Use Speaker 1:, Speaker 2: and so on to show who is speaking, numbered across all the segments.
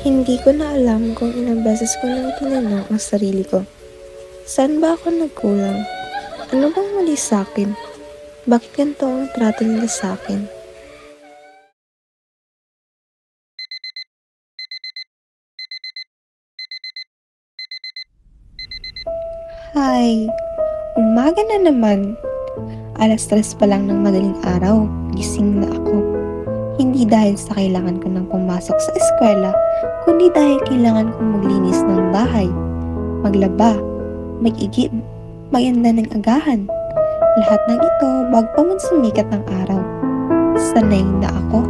Speaker 1: Hindi ko na alam kung ilang beses ko nang tinanong ang sarili ko. Saan ba ako nagkulang? Ano bang mali sa akin? Bakit ganito ang trato nila sa akin? Hi! Umaga na naman. 3:00 pa lang ng madaling araw. Gising na ako. Hindi dahil sa kailangan ko nang pumasok sa eskwela, kundi dahil kailangan kong maglinis ng bahay, maglaba, mag-igib, maganda ng agahan. Lahat ng ito bago pa man sumikat ng araw. Sanay na ako.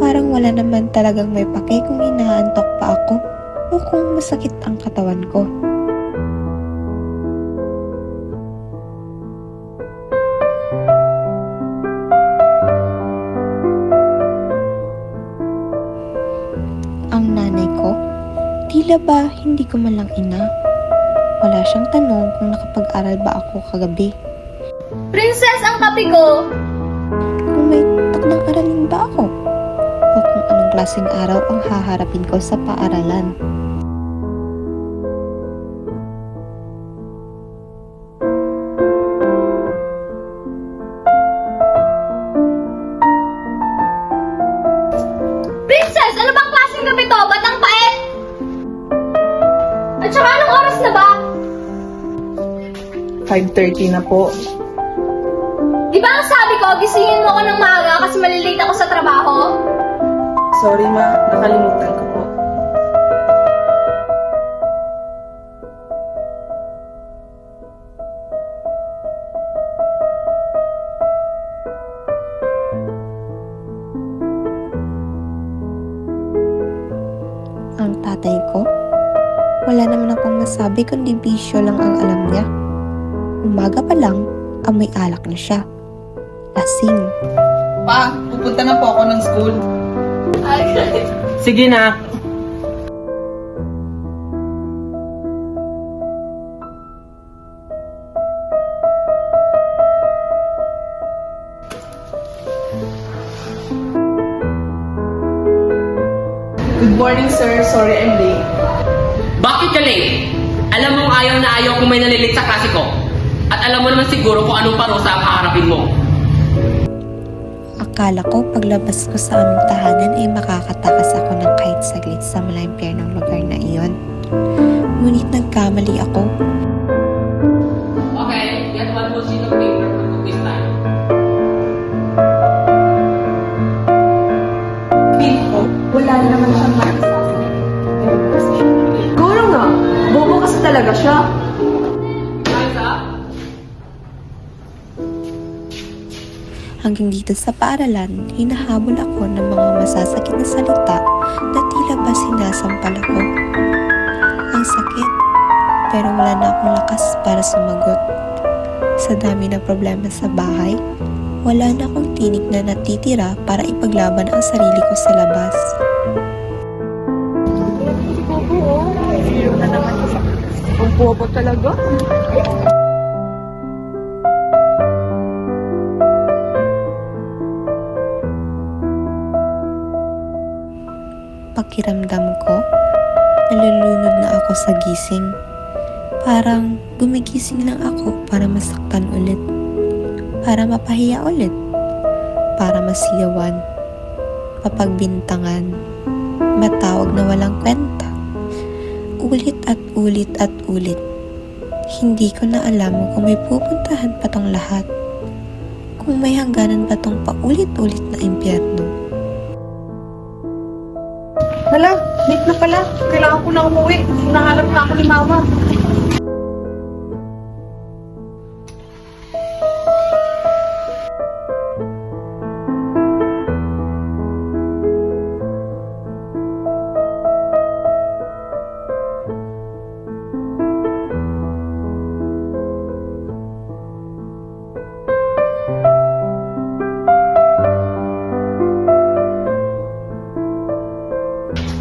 Speaker 1: Parang wala naman talagang may pake kung inaantok pa ako o kung masakit ang katawan ko. Ang nanay ko, tila ba hindi ko man lang ina. Wala siyang tanong kung nakapag-aral ba ako kagabi.
Speaker 2: Princess, ang kape ko!
Speaker 1: Kung may takdang aralin ba ako? O kung anong klaseng araw ang haharapin ko sa paaralan.
Speaker 2: Princess, ano bang klaseng gabi to? Ba't ang pait? At saka anong oras na ba?
Speaker 3: 5:30 na po.
Speaker 2: Di ba ang sabi ko, gisingin mo ako ng maaga kasi malilate ako sa trabaho?
Speaker 3: Sorry ma, nakalimutan ko po.
Speaker 1: Ang tatay ko? Wala naman akong masabi kundi bisyo lang ang alam niya. Umaga pa lang, amoy alak na siya. Lasing.
Speaker 3: Pa, pupunta na po ako ng school.
Speaker 2: Ay,
Speaker 3: Sige na. Good morning, sir. Sorry I'm late.
Speaker 4: Bakit ka late? Alam mong ayaw na ayaw kung may nalilit sa klase ko. At alam mo naman siguro kung anong parusa ang haharapin mo.
Speaker 1: Akala ko paglabas ko sa aming tahanan ay makakatakas ako ng kahit saglit sa malayang ng lugar na iyon. Ngunit nagkamali ako.
Speaker 4: Okay, get one more sheet of paper for this time.
Speaker 3: Pinto, wala naman siyang masasabi. Siguro nga, bobo kasi talaga siya.
Speaker 4: Time's up.
Speaker 1: Hanggang dito sa paaralan, hinahabol ako ng mga masasakit na salita na tila ba sinasampal ako. Ang sakit, pero wala na akong lakas para sumagot. Sa dami ng problema sa bahay, wala na akong tinig na natitira para ipaglaban ang sarili ko sa labas.
Speaker 3: Ang bobo talaga.
Speaker 1: Pakiramdam ko, nalulunod na ako sa gising. Parang gumigising lang ako para masaktan ulit. Para mapahiya ulit. Para masiyawan. Mapagbintangan. Matawag na walang kwenta. Ulit at ulit at ulit. Hindi ko na alam kung may pupuntahan pa tong lahat. Kung may hangganan pa tong paulit-ulit na impyerno.
Speaker 3: Hala, late na pala. Kailangan ko na umuwi. Hinahanap na ako ni mama.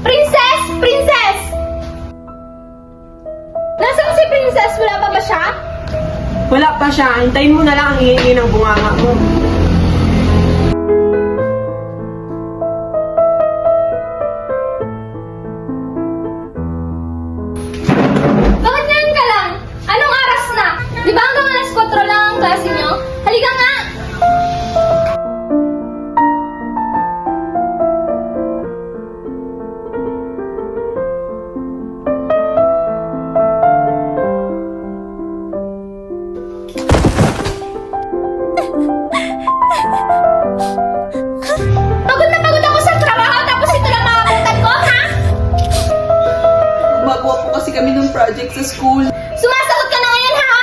Speaker 2: Princess! Princess! Nasaan si Princess? Wala pa ba siya?
Speaker 5: Wala pa siya. Hintayin mo na lang ang hihingi ng bunganga mo.
Speaker 3: project sa school.
Speaker 2: Sumasagot ka na ngayon, ha?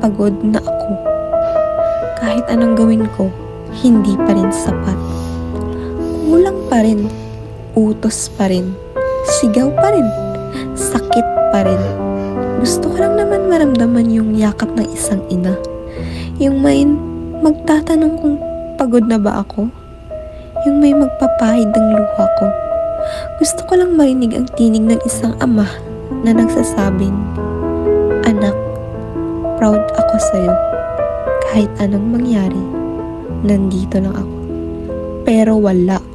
Speaker 1: Pagod na ako. Kahit anong gawin ko, hindi pa rin sapat. Kulang pa rin. Utos pa rin. Sigaw pa rin. Sakit pa rin. Gusto ko lang naman maramdaman yung yakap ng isang ina. Yung may magtatanong kung pagod na ba ako. Yung may magpapahid ng luha ko. Gusto ko lang marinig ang tinig ng isang ama na nagsasabing, "Anak, proud ako sa'yo. Kahit anong mangyari, nandito lang ako." Pero wala.